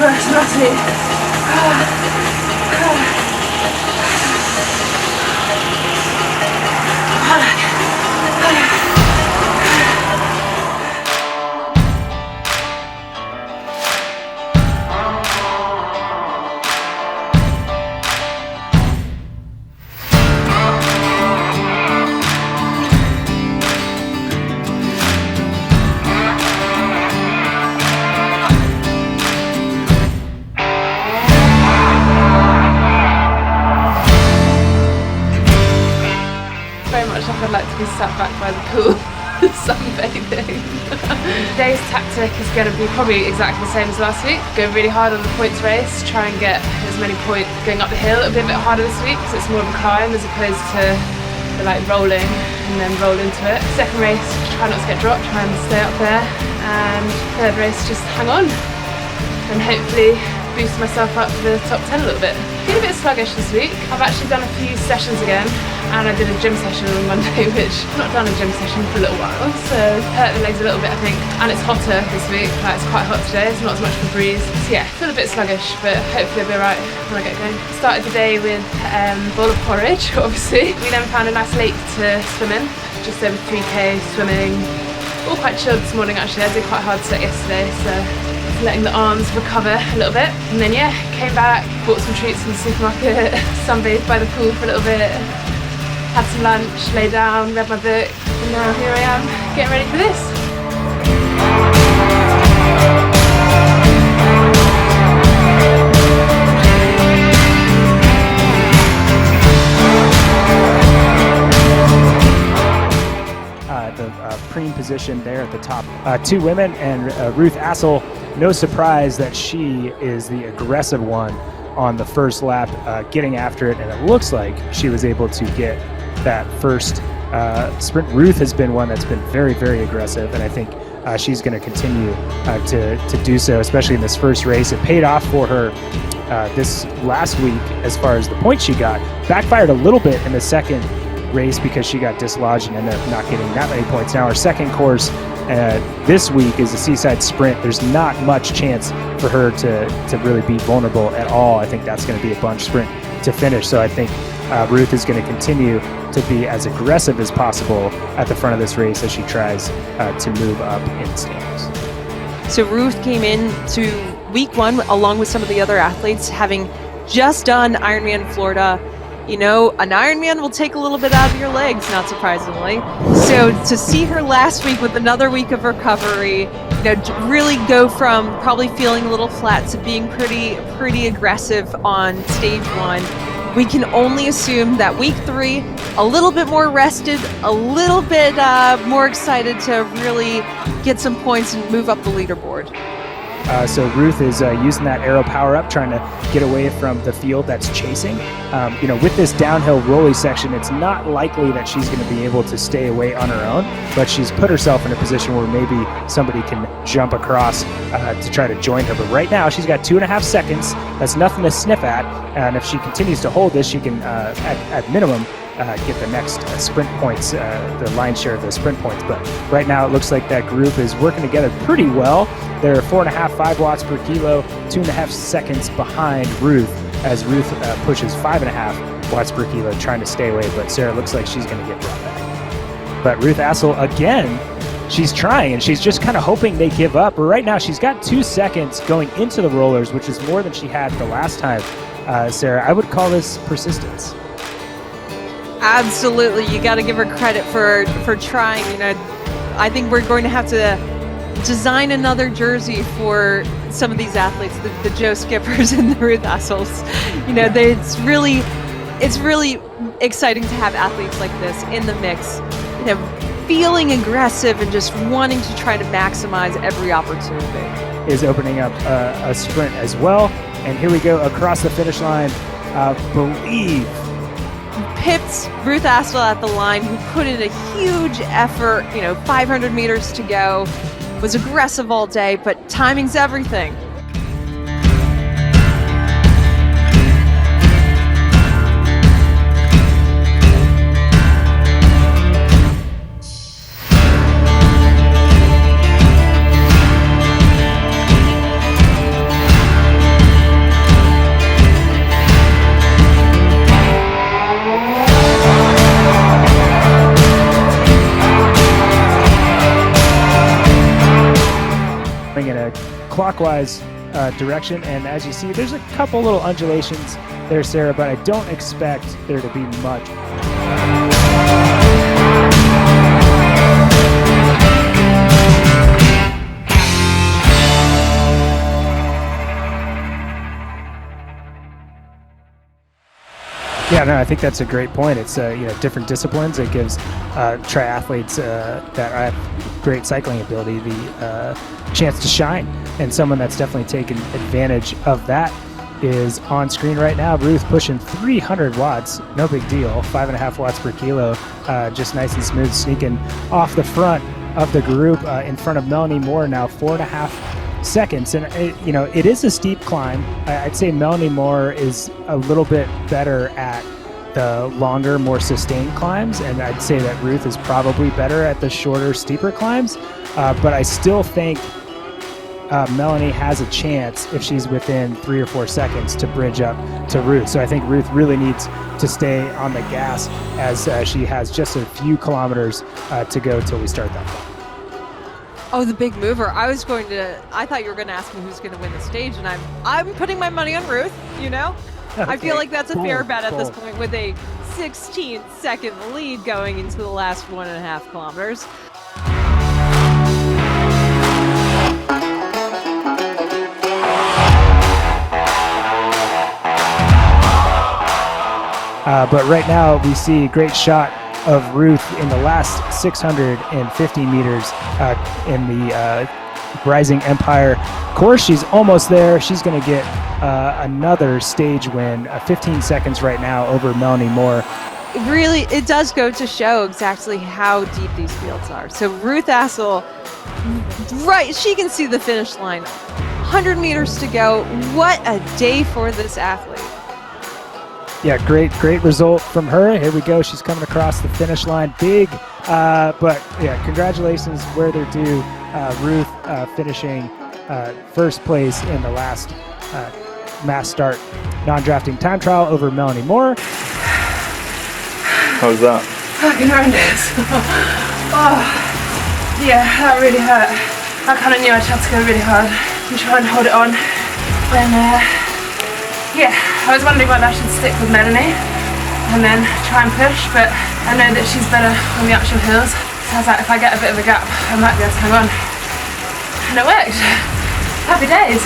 rest, Lottie. Very much like I'd like to be sat back by the pool sunbathing. Today's tactic is going to be probably exactly the same as last week. Go really hard on the points race, try and get as many points going up the hill. It'll be a bit harder this week because it's more of a climb as opposed to the like rolling and then roll into it. Second race, try not to get dropped, try and stay up there. And third race, just hang on and hopefully boost myself up to the top 10 a little bit. Been a bit sluggish this week. I've actually done a few sessions again, and I did a gym session on Monday, which I've not done a gym session for a little while, so hurt the legs a little bit I think. And it's hotter this week, like it's quite hot today, it's not as much of a breeze. So yeah, feel a bit sluggish, but hopefully I'll be alright when I get going. Started the day with a bowl of porridge, obviously. We then found a nice lake to swim in, just over 3k swimming. All quite chilled this morning actually, I did quite hard set yesterday, so letting the arms recover a little bit. And then yeah, came back, bought some treats from the supermarket, sunbathed by the pool for a little bit, had some lunch, lay down, read my book, and now here I am, getting ready for this. The preen position there at the top. Two women and Ruth Astle, no surprise that she is the aggressive one on the first lap, getting after it, and it looks like she was able to get that first sprint. Ruth has been one that's been very, very aggressive, and I think she's going to continue to do so, especially in this first race. It paid off for her this last week as far as the points she got. Backfired a little bit in the second race because she got dislodged and ended up not getting that many points. Now our second course this week is a seaside sprint. There's not much chance for her to really be vulnerable at all. I think that's going to be a bunch sprint to finish. So I think Ruth is going to continue to be as aggressive as possible at the front of this race as she tries to move up in the standings. So Ruth came in to week one along with some of the other athletes, having just done Ironman Florida. You know, an Ironman will take a little bit out of your legs, not surprisingly. So to see her last week with another week of recovery, you know, really go from probably feeling a little flat to being pretty aggressive on stage one. We can only assume that week three, a little bit more rested, a little bit more excited to really get some points and move up the leaderboard. So Ruth is using that aero power up, trying to get away from the field that's chasing. You know, with this downhill rolly section, it's not likely that she's going to be able to stay away on her own, but she's put herself in a position where maybe somebody can jump across to try to join her. But right now, she's got 2.5 seconds. That's nothing to sniff at. And if she continues to hold this, she can, at minimum, get the next sprint points, the lion's share of the sprint points. But right now it looks like that group is working together pretty well. They're 4.5, 5 watts per kilo, 2.5 seconds behind Ruth, as Ruth pushes 5.5 watts per kilo, trying to stay away. But Sarah looks like she's going to get brought back. But Ruth Astle, again, she's trying, and she's just kind of hoping they give up. But right now she's got 2 seconds going into the rollers, which is more than she had the last time. Sarah, I would call this persistence. Absolutely, you got to give her credit for trying. You know, I think we're going to have to design another jersey for some of these athletes, the Joe Skippers and the Ruth Astles. You know, it's really exciting to have athletes like this in the mix. You know, feeling aggressive and just wanting to try to maximize every opportunity. Is opening up a sprint as well, and here we go across the finish line. Believe pipped Ruth Astle at the line, who put in a huge effort, 500 meters to go, was aggressive all day, but timing's everything. clockwise direction, and as you see, there's a couple little undulations there, Sarah, but I don't expect there to be much. Yeah, no, I think that's a great point. It's different disciplines. It gives triathletes that have great cycling ability the chance to shine, and someone that's definitely taken advantage of that is on screen right now. Ruth pushing 300 watts, no big deal, 5.5 watts per kilo, just nice and smooth, sneaking off the front of the group in front of Melanie Moore now, 4.5 seconds. And it is a steep climb. I'd say Melanie Moore is a little bit better at the longer, more sustained climbs, and I'd say that Ruth is probably better at the shorter, steeper climbs, but I still think Melanie has a chance if she's within 3 or 4 seconds to bridge up to Ruth. So I think Ruth really needs to stay on the gas as she has just a few kilometers to go till we start that climb. Oh, the big mover. I thought you were going to ask me who's going to win the stage, and I'm putting my money on Ruth, Okay. I feel like that's a fair bet at this Cool. point with a 16-second lead going into the last 1.5 kilometers. But right now we see a great shot of Ruth in the last 650 meters in the Rising Empire course. She's almost there. She's going to get another stage win, 15 seconds right now over Melanie Moore. It does go to show exactly how deep these fields are. So Ruth Astle, right, she can see the finish line. 100 meters to go. What a day for this athlete. Yeah, great result from her. Here we go. She's coming across the finish line. Big, but yeah, congratulations where they're due. Ruth finishing first place in the last mass start non-drafting time trial over Melanie Moore. How was that? Fucking horrendous. Oh, yeah, that really hurt. I kind of knew I'd have to go really hard and try and hold it on. And yeah, I was wondering whether I should stick with Melanie and then try and push, but I know that she's better on the actual hills. So I was like, if I get a bit of a gap, I might be able to hang on. And it worked. Happy days.